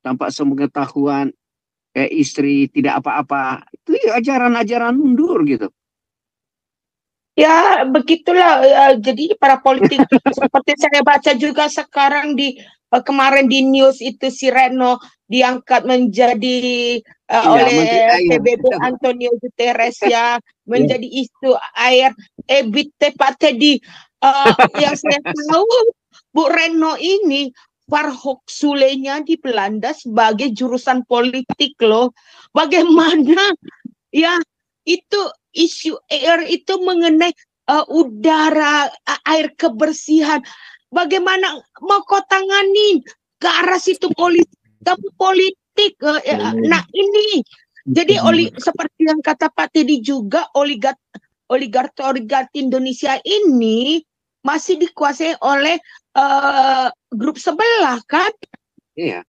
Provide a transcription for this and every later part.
tanpa sepengetahuan istri tidak apa-apa. Itu ya ajaran-ajaran mundur gitu. Ya, begitulah. Jadi para politik seperti saya baca juga sekarang di kemarin di news itu si Reno diangkat menjadi Iya, oleh Menteri Air. PBB Antonio Guterres ya Ya, menjadi isu air ebit tepatnya di yang saya tahu Bu Reno ini Farhok Sulenya di Belanda sebagai jurusan politik loh. Bagaimana ya itu isu air itu mengenai udara, air kebersihan. Bagaimana mau kau tangani ke arah situ politik, kamu politik. Nah ini, jadi seperti yang kata Pak Teddy juga, oligarki Indonesia ini masih dikuasai oleh grup sebelah kan? iya.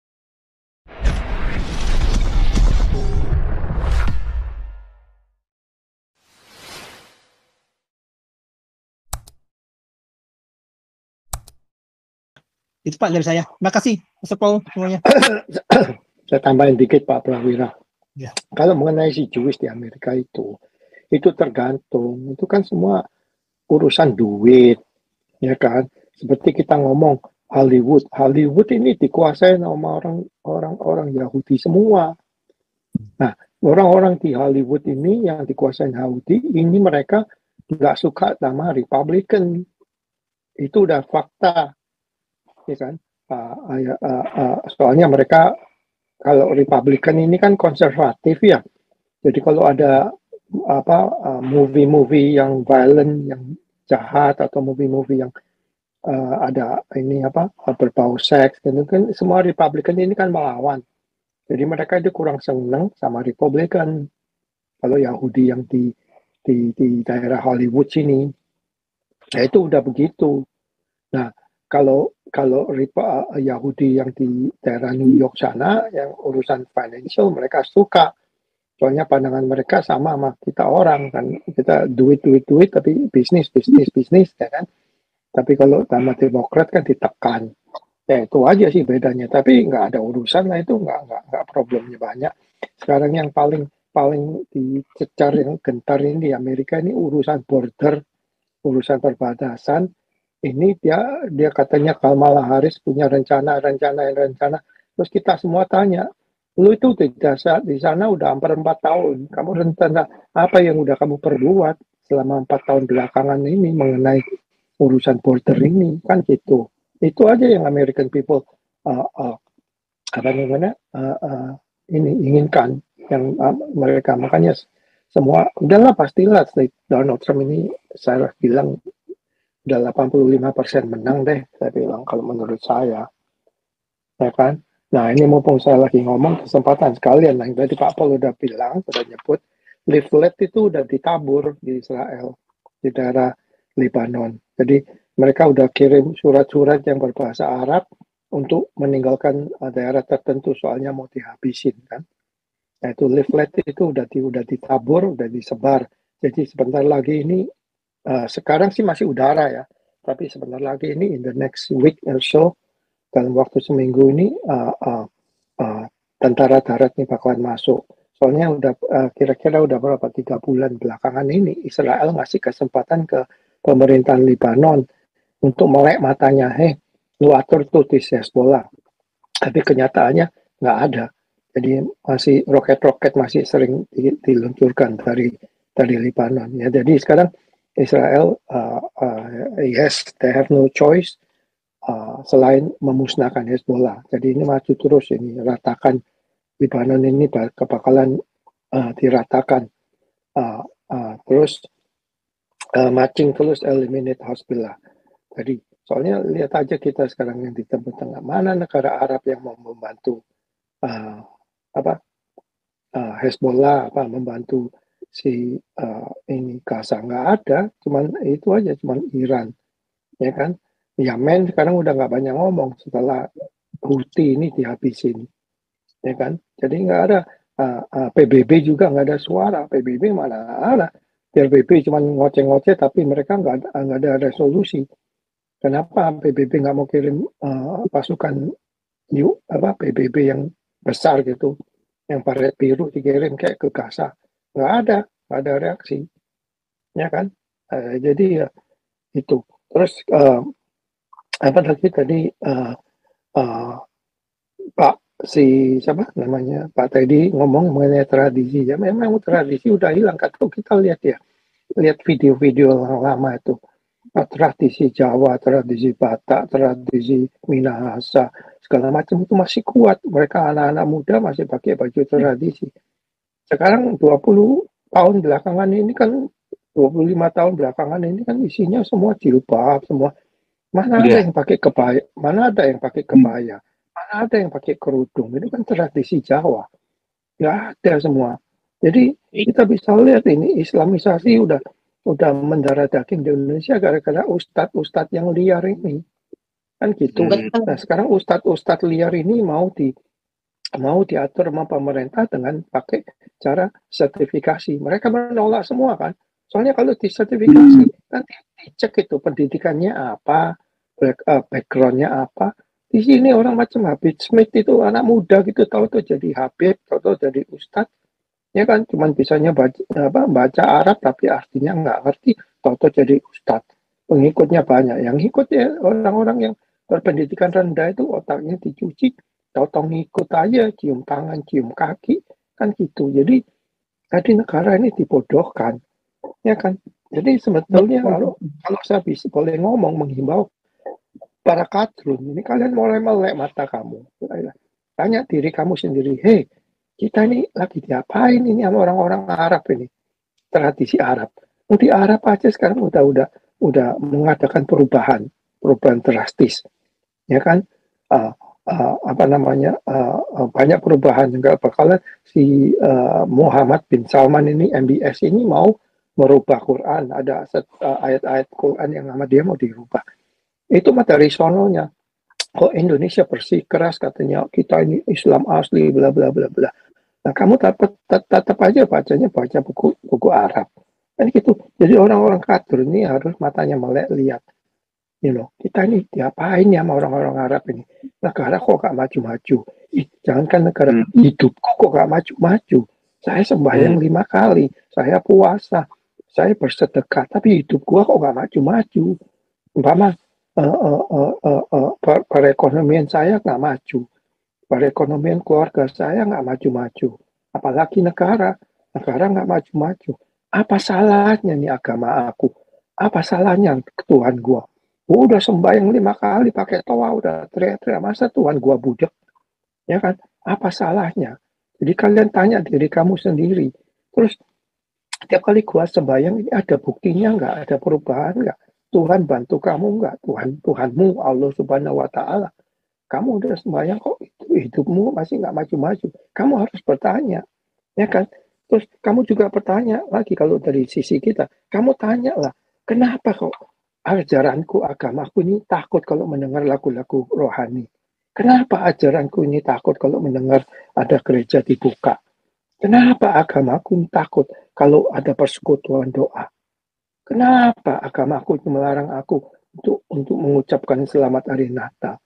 Itu Pak dari saya. Terima kasih, Mas Paul semuanya. Saya tambahin dikit Pak Prawira. Ya. Kalau mengenai si Jewish di Amerika itu tergantung. Itu kan semua urusan duit, ya kan? Seperti kita ngomong Hollywood ini dikuasai sama orang Yahudi semua. Nah, orang-orang di Hollywood ini yang dikuasai Yahudi, ini mereka nggak suka sama Republican. Itu udah fakta, ya kan? Soalnya mereka kalau Republican ini kan konservatif ya. Jadi kalau ada movie-movie yang violent, yang jahat atau movie-movie yang ada ini berbau seks, gitu kan semua Republican ini kan melawan. Jadi mereka itu kurang senang sama Republican. Kalau Yahudi yang di daerah Hollywood sini, ya itu udah begitu. Nah, kalau Yahudi yang di daerah New York sana, yang urusan financial mereka suka. Soalnya pandangan mereka sama kita orang kan, kita duit tapi bisnis ya kan. Tapi kalau sama Demokrat kan ditekan. Ya itu aja sih bedanya. Tapi nggak ada urusan lah itu nggak problemnya banyak. Sekarang yang paling dicecar yang gentar ini di Amerika ini urusan border, urusan perbatasan. Ini dia katanya Kamala Harris punya rencana. Terus kita semua tanya, lu itu di sana udah hampir 4 tahun. Kamu rencana apa yang udah kamu perbuat selama 4 tahun belakangan ini mengenai urusan border ini kan gitu. Itu aja yang American people ini inginkan yang mereka makanya semua udahlah pastilah Donald Trump ini saya bilang udah 85% menang deh saya bilang kalau menurut saya ya kan. Nah ini mumpung saya lagi ngomong kesempatan sekalian yang tadi Pak Paul udah bilang udah nyebut leaflet itu udah ditabur di Israel di daerah Lebanon. Jadi mereka udah kirim surat-surat yang berbahasa Arab untuk meninggalkan daerah tertentu soalnya mau dihabisin kan. Nah itu leaflet itu udah ditabur, udah disebar. Jadi sebentar lagi ini sekarang sih masih udara ya, tapi sebentar lagi ini in the next week or so dalam waktu seminggu ini tentara darat ini bakalan masuk. Soalnya udah kira-kira udah berapa 3 bulan belakangan ini Israel ngasih kesempatan ke pemerintahan Lebanon untuk melek matanya, lu atur tuh di Hezbollah. Tapi kenyataannya nggak ada. Jadi masih roket-roket masih sering diluncurkan dari Lebanon. Ya, jadi sekarang Israel yes, they have no choice selain memusnahkan Hezbollah. Jadi ini maju terus ini ratakan Lebanon ini bakalan diratakan terus matching terus eliminate Hezbollah. Jadi soalnya lihat aja kita sekarang yang di tengah mana negara Arab yang mau membantu Hezbollah membantu si ini Gaza nggak ada, cuman itu aja cuman Iran ya kan. Yemen sekarang udah nggak banyak ngomong setelah Houthi ini dihabisin ya kan. Jadi nggak ada PBB juga nggak ada suara. PBB mana ada. PBB cuma ngoceh-ngoceh tapi mereka nggak ada resolusi. Kenapa PBB nggak mau kirim pasukan PBB yang besar gitu, yang paret biru dikirim kayak ke Gaza, nggak ada reaksi, ya kan? Jadi ya itu. Terus apa lagi tadi uh, Pak si siapa namanya Pak Teddy ngomong mengenai tradisi, ya memang tradisi udah hilang. Kalau kita lihat ya, lihat video-video yang lama itu, tradisi Jawa, tradisi Batak, tradisi Minahasa, segala macam itu masih kuat. Mereka anak-anak muda masih pakai baju tradisi. Sekarang 20 tahun belakangan ini kan, 25 tahun belakangan ini kan isinya semua jilbab, semua. Mana ada Iya. yang pakai kebaya, mana ada yang pakai kebaya, mana ada yang pakai kerudung. Ini kan tradisi Jawa. Ya ada semua. Jadi kita bisa lihat ini Islamisasi udah mendarah daging di Indonesia gara-gara ustadz-ustadz yang liar ini. Kan gitu. Betul. Nah, sekarang ustadz-ustadz liar ini mau diatur sama pemerintah dengan pakai cara sertifikasi. Mereka menolak semua kan. Soalnya kalau disertifikasi nanti dicek itu pendidikannya apa, backgroundnya apa. Di sini orang macam Habib Smith itu anak muda gitu, tahu jadi Habib, tahu jadi ustadz. Ya kan, cuman bisanya baca Arab tapi artinya nggak ngerti, tahu jadi ustadz. Pengikutnya banyak. Yang ikut ya orang-orang yang berpendidikan rendah itu otaknya dicuci, tahu ngikut aja, cium tangan, cium kaki, kan gitu. Jadi negara ini dibodohkan, ya kan. Jadi sebetulnya kalau saya bisa boleh ngomong menghimbau para kadrun ini, kalian mulai melek mata kamu. Tanya diri kamu sendiri, hei, kita ini lagi diapain ini sama orang-orang Arab ini, tradisi Arab. Di Arab aja sekarang udah mengadakan perubahan drastis, ya kan? Apa namanya, banyak perubahan. Juga bakalan si Muhammad bin Salman ini, MBS ini mau merubah Quran, ada ayat-ayat Quran yang nama dia mau dirubah. Itu mah dari sononya. Kok Indonesia bersikeras katanya kita ini Islam asli, bla bla bla bla. Nah, kamu tetap aja baca buku Arab. Kan gitu. Jadi orang-orang kafir ini harus matanya melek lihat. Kita ini diapain ya sama orang-orang Arab ini? Negara kok gak maju-maju? Jangankan negara, hidupku kok gak maju-maju? Saya sembahyang 5 kali, saya puasa, saya bersedekah, tapi hidup gua kok gak maju-maju? Umpama perekonomian saya nggak maju, perekonomian keluarga saya nggak maju-maju, apalagi negara nggak maju-maju. Apa salahnya nih agama aku? Apa salahnya Tuhan gua? Gua udah sembahyang 5 kali pakai toa, udah teriak-teriak, masa Tuhan gua budek? Ya kan? Apa salahnya? Jadi kalian tanya diri kamu sendiri. Terus setiap kali gua sembahyang ini ada buktinya nggak? Ada perubahan nggak? Tuhan bantu kamu nggak? Tuhanmu Allah Subhanahu Wa Taala. Kamu udah sembahyang kok hidupmu masih nggak maju-maju. Kamu harus bertanya, ya kan? Terus kamu juga bertanya lagi kalau dari sisi kita. Kamu tanya lah, kenapa kok ajaranku, agamaku ini takut kalau mendengar lagu-lagu rohani? Kenapa ajaranku ini takut kalau mendengar ada gereja dibuka? Kenapa agamaku ini takut kalau ada persekutuan doa? Kenapa agamaku itu melarang aku untuk mengucapkan selamat hari Natal?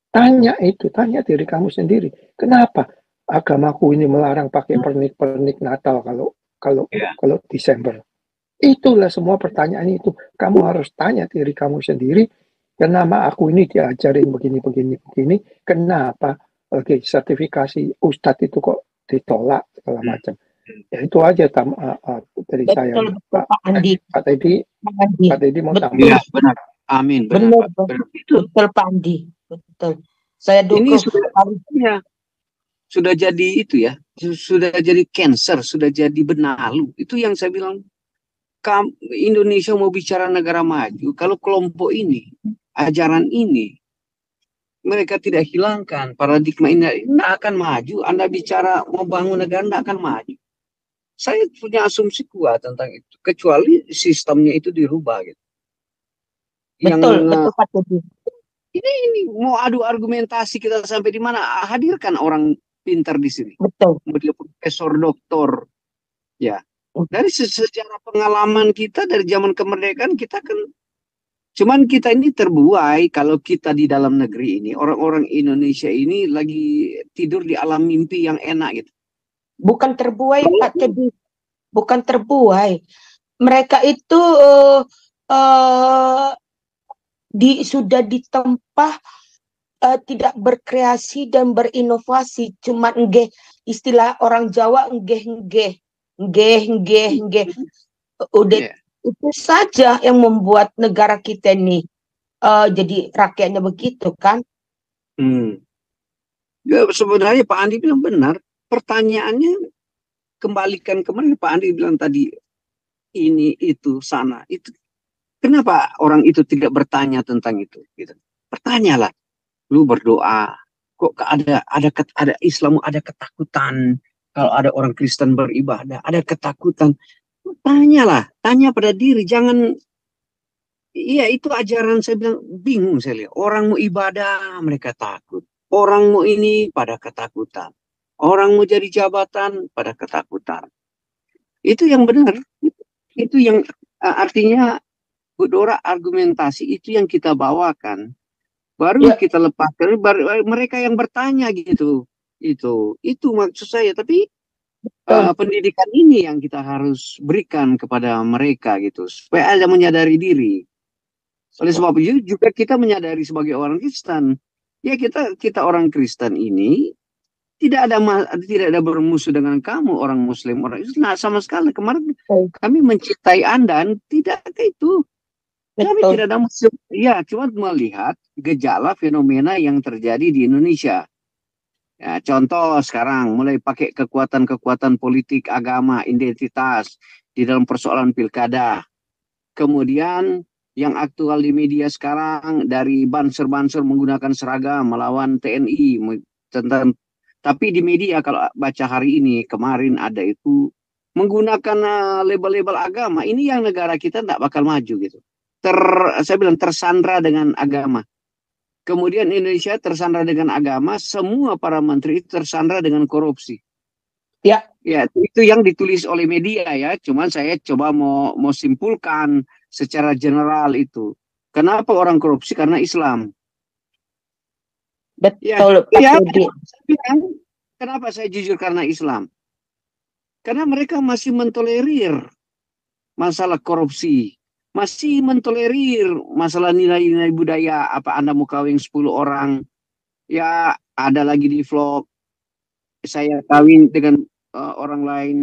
Tanya diri kamu sendiri. Kenapa agamaku ini melarang pakai pernik-pernik Natal kalau Desember? Itulah semua pertanyaan itu. Kamu harus tanya diri kamu sendiri. Kenapa aku ini diajarin begini? Kenapa sertifikasi Ustadz itu kok ditolak segala macam? Ya itu aja dari saya. Pak Andi. Pak Teddy mau tambah. Iya, benar. Amin. Benar. Betul Pak Andi. Betul. Saya dukung. Ini sudah jadi itu ya. Sudah jadi cancer, sudah jadi benalu. Itu yang saya bilang, Indonesia mau bicara negara maju, kalau kelompok ini, ajaran ini, mereka tidak hilangkan paradigma ini, tidak akan maju. Anda bicara mau bangun negara, tidak akan maju. Saya punya asumsi kuat tentang itu, kecuali sistemnya itu dirubah gitu. Betul Pak Teddy. Ini mau adu argumentasi kita sampai di mana? Hadirkan orang pintar di sini. Betul. Beliau profesor, doktor, ya. Dari sejarah pengalaman kita dari zaman kemerdekaan, kita kan Cuman kita ini terbuai kalau kita di dalam negeri ini, orang-orang Indonesia ini lagi tidur di alam mimpi yang enak gitu. Bukan terbuai, Pak Teddy. Bukan terbuai. Mereka itu sudah ditempa tidak berkreasi dan berinovasi. Cuma nggeh, istilah orang Jawa nggeh. Udah itu saja yang membuat negara kita ini jadi rakyatnya begitu kan? Ya, sebenarnya Pak Andi bilang benar. Pertanyaannya kembalikan kemarin Pak Andi bilang tadi ini itu sana itu. Kenapa orang itu tidak bertanya tentang itu? Gitu. Bertanyalah. Lu berdoa. Kok ada Islam ada ketakutan. Kalau ada orang Kristen beribadah ada ketakutan. Tanyalah, tanya pada diri, jangan. Iya, itu ajaran saya bilang bingung saya lihat. Orang mau ibadah mereka takut. Orang mau ini pada ketakutan. Orang mau jadi jabatan pada ketakutan. Itu yang benar. Itu yang artinya Bu Dora, argumentasi itu yang kita bawakan. Baru kita lepaskan, mereka yang bertanya gitu. Itu maksud saya. Tapi pendidikan ini yang kita harus berikan kepada mereka gitu, supaya ada menyadari diri. Oleh sebab itu juga kita menyadari sebagai orang Kristen, ya kita orang Kristen ini tidak ada bermusuh dengan kamu orang Muslim, orang Islam. Nah, sama sekali kemarin kami mencintai Anda, tidak itu. Kami tidak ada musuh. Ya, cuma melihat gejala fenomena yang terjadi di Indonesia. Ya, contoh sekarang mulai pakai kekuatan politik, agama, identitas di dalam persoalan pilkada. Kemudian yang aktual di media sekarang dari banser-banser menggunakan seragam melawan TNI. Tapi di media kalau baca hari ini, kemarin ada itu menggunakan label-label agama. Ini yang negara kita tidak bakal maju gitu. Saya bilang tersandra dengan agama. Kemudian Indonesia tersandra dengan agama, semua para menteri itu tersandra dengan korupsi. Ya, itu yang ditulis oleh media ya. Cuman saya coba mau simpulkan secara general itu. Kenapa orang korupsi? Karena Islam. Betul. Kenapa saya jujur karena Islam? Karena mereka masih mentolerir masalah korupsi. Masih mentolerir masalah nilai-nilai budaya. Apa Anda mau kawin 10 orang? Ya, ada lagi di vlog. Saya kawin dengan orang lain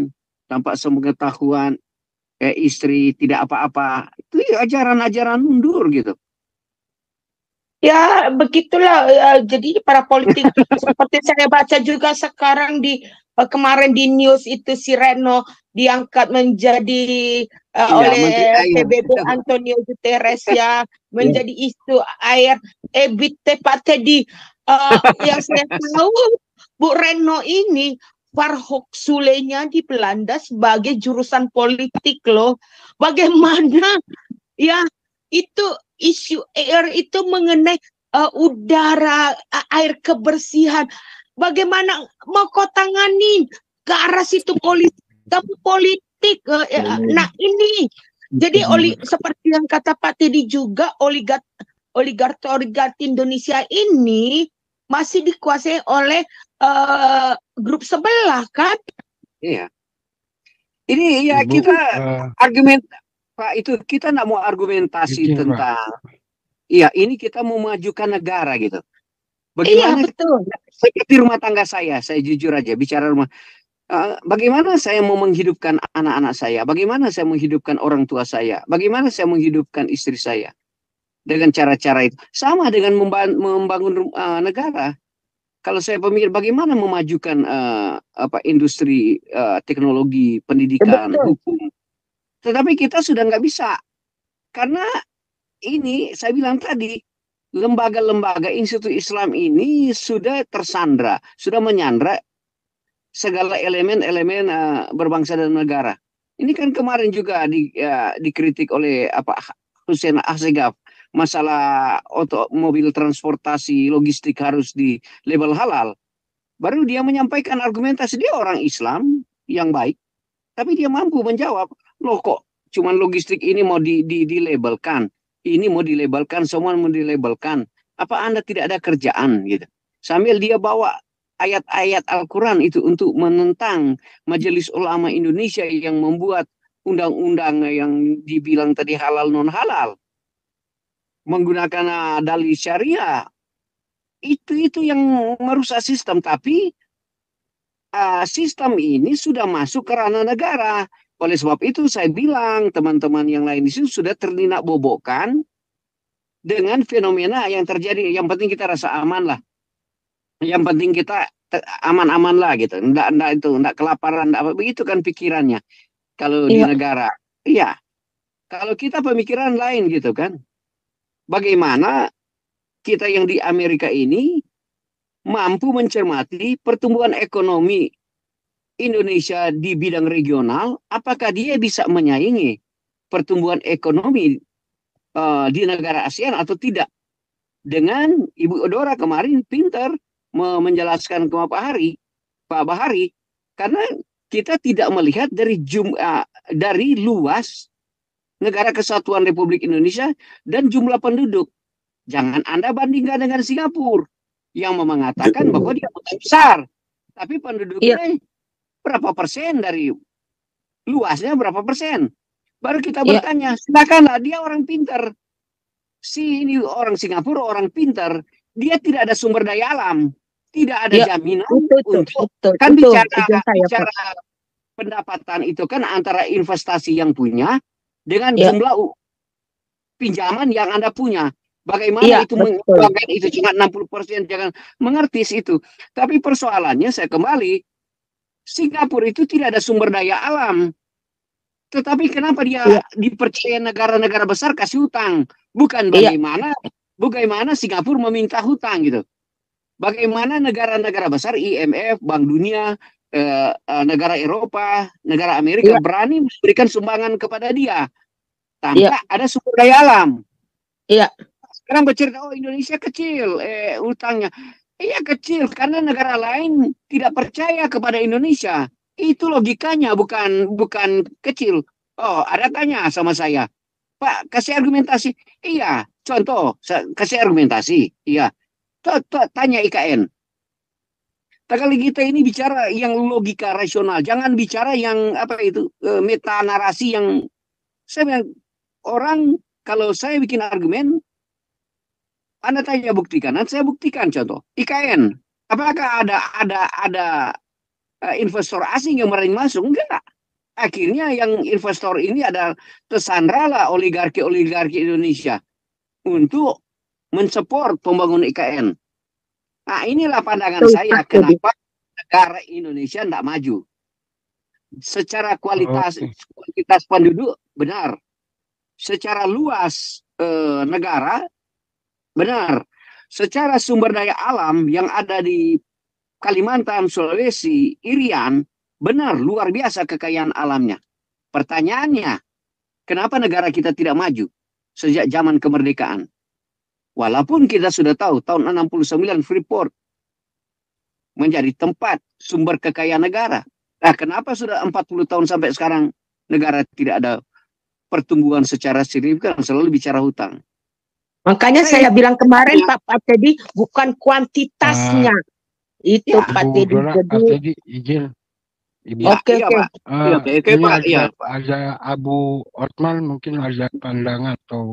tanpa sepengetahuan. Istri tidak apa-apa. Itu ajaran-ajaran mundur gitu. Ya, begitulah. Jadi para politik seperti saya baca juga sekarang kemarin di news itu si Retno diangkat menjadi oleh PBB Antonio Guterres ya, menjadi isu air ebit tepat tadi. Yang saya tahu Bu Retno ini Farhok Sulenya di Belanda sebagai jurusan politik loh. Bagaimana ya itu isu air itu mengenai udara, air kebersihan. Bagaimana mau kau tangani ke arah situ politik. Nah ini jadi seperti yang kata Pak Teddy juga oligarki Indonesia ini masih dikuasai oleh grup sebelah kan? Iya. Ini ya kita argumen Pak itu kita nggak mau argumentasi tentang. Iya, ini kita mau memajukan negara gitu. Bagaimana? Iya, betul. Seperti rumah tangga saya jujur aja bicara rumah. Bagaimana saya mau menghidupkan anak-anak saya? Bagaimana saya menghidupkan orang tua saya? Bagaimana saya menghidupkan istri saya? Dengan cara-cara itu. Sama dengan membangun negara. Kalau saya pemikir bagaimana memajukan industri teknologi, pendidikan, hukum. Tetapi kita sudah nggak bisa. Karena ini saya bilang tadi, lembaga-lembaga institut Islam ini sudah tersandra, sudah menyandra segala elemen-elemen berbangsa dan negara. Ini kan kemarin juga dikritik oleh Hussein Assegaf, masalah mobil transportasi logistik harus di label halal. Baru dia menyampaikan argumentasi, dia orang Islam yang baik, tapi dia mampu menjawab, loh kok cuman logistik ini mau dilabelkan. ini mau dilabelkan, semua mau dilabelkan. Apa Anda tidak ada kerjaan gitu? Sambil dia bawa ayat-ayat Al-Quran itu untuk menentang Majelis Ulama Indonesia yang membuat undang-undang yang dibilang tadi halal non halal, menggunakan dalil syariah. Itu yang merusak sistem. Tapi sistem ini sudah masuk ke ranah negara. Oleh sebab itu saya bilang teman-teman yang lain di sini sudah terninak bobokan dengan fenomena yang terjadi. Yang penting kita rasa aman lah. Yang penting kita aman-aman lah gitu. Enggak kelaparan, enggak apa begitu kan pikirannya. Kalau di negara. Iya. Kalau kita pemikiran lain gitu kan. Bagaimana kita yang di Amerika ini mampu mencermati pertumbuhan ekonomi Indonesia di bidang regional, apakah dia bisa menyaingi pertumbuhan ekonomi di negara ASEAN atau tidak? Dengan Ibu Odora kemarin pintar menjelaskan ke Pak Bahari, karena kita tidak melihat dari luas negara kesatuan Republik Indonesia dan jumlah penduduk. Jangan Anda bandingkan dengan Singapura yang mengatakan bahwa dia kota besar, tapi penduduknya berapa persen dari luasnya, berapa persen. Baru kita bertanya, silakanlah, dia orang pintar. Si ini orang Singapura, orang pintar, dia tidak ada sumber daya alam, tidak ada jaminan untuk kan bicara pendapatan itu kan antara investasi yang punya dengan jumlah pinjaman yang Anda punya. Bagaimana itu mengembangkan itu cuma 60%, jangan mengerti itu. Tapi persoalannya saya kembali, Singapura itu tidak ada sumber daya alam. Tetapi kenapa dia dipercaya negara-negara besar kasih hutang? Bukan bagaimana Singapura meminta hutang gitu. Bagaimana negara-negara besar, IMF, Bank Dunia, negara Eropa, negara Amerika berani memberikan sumbangan kepada dia tanpa ada sumber daya alam. Sekarang bercerita, oh Indonesia kecil hutangnya. Iya kecil karena negara lain tidak percaya kepada Indonesia. Itu logikanya, bukan kecil. Oh, ada tanya sama saya, Pak, kasih argumentasi. Iya, contoh, kasih argumentasi. Iya, tanya IKN. Kali kita ini bicara yang logika rasional, jangan bicara yang apa itu meta narasi yang saya bilang, orang kalau saya bikin argumen, Anda tanya buktikan, nanti saya buktikan contoh. IKN, apakah ada investor asing yang berani masuk? Enggak. Akhirnya yang investor ini ada tersandra lah oligarki Indonesia untuk mensupport pembangunan IKN. Nah inilah pandangan saya kenapa negara Indonesia tidak maju. Secara kualitas penduduk benar. Secara luas negara benar. Secara sumber daya alam yang ada di Kalimantan, Sulawesi, Irian, benar, luar biasa kekayaan alamnya. Pertanyaannya, kenapa negara kita tidak maju sejak zaman kemerdekaan? Walaupun kita sudah tahu, tahun 69 Freeport menjadi tempat sumber kekayaan negara. Nah, kenapa sudah 40 tahun sampai sekarang negara tidak ada pertumbuhan secara signifikan, selalu bicara hutang? Makanya saya bilang kemarin Pak Teddy, bukan kuantitasnya. Itu Pak Teddy. Jadi izin. Oke. Ada Abu Otman mungkin ada pandangan atau.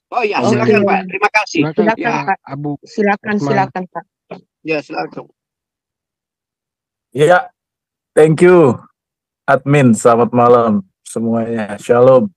Oh ya, silakan Pak. Terima kasih. Silakan Pak. Abu. Silakan Pak. Ya, silakan. Ya, thank you admin. Selamat malam semuanya. Shalom.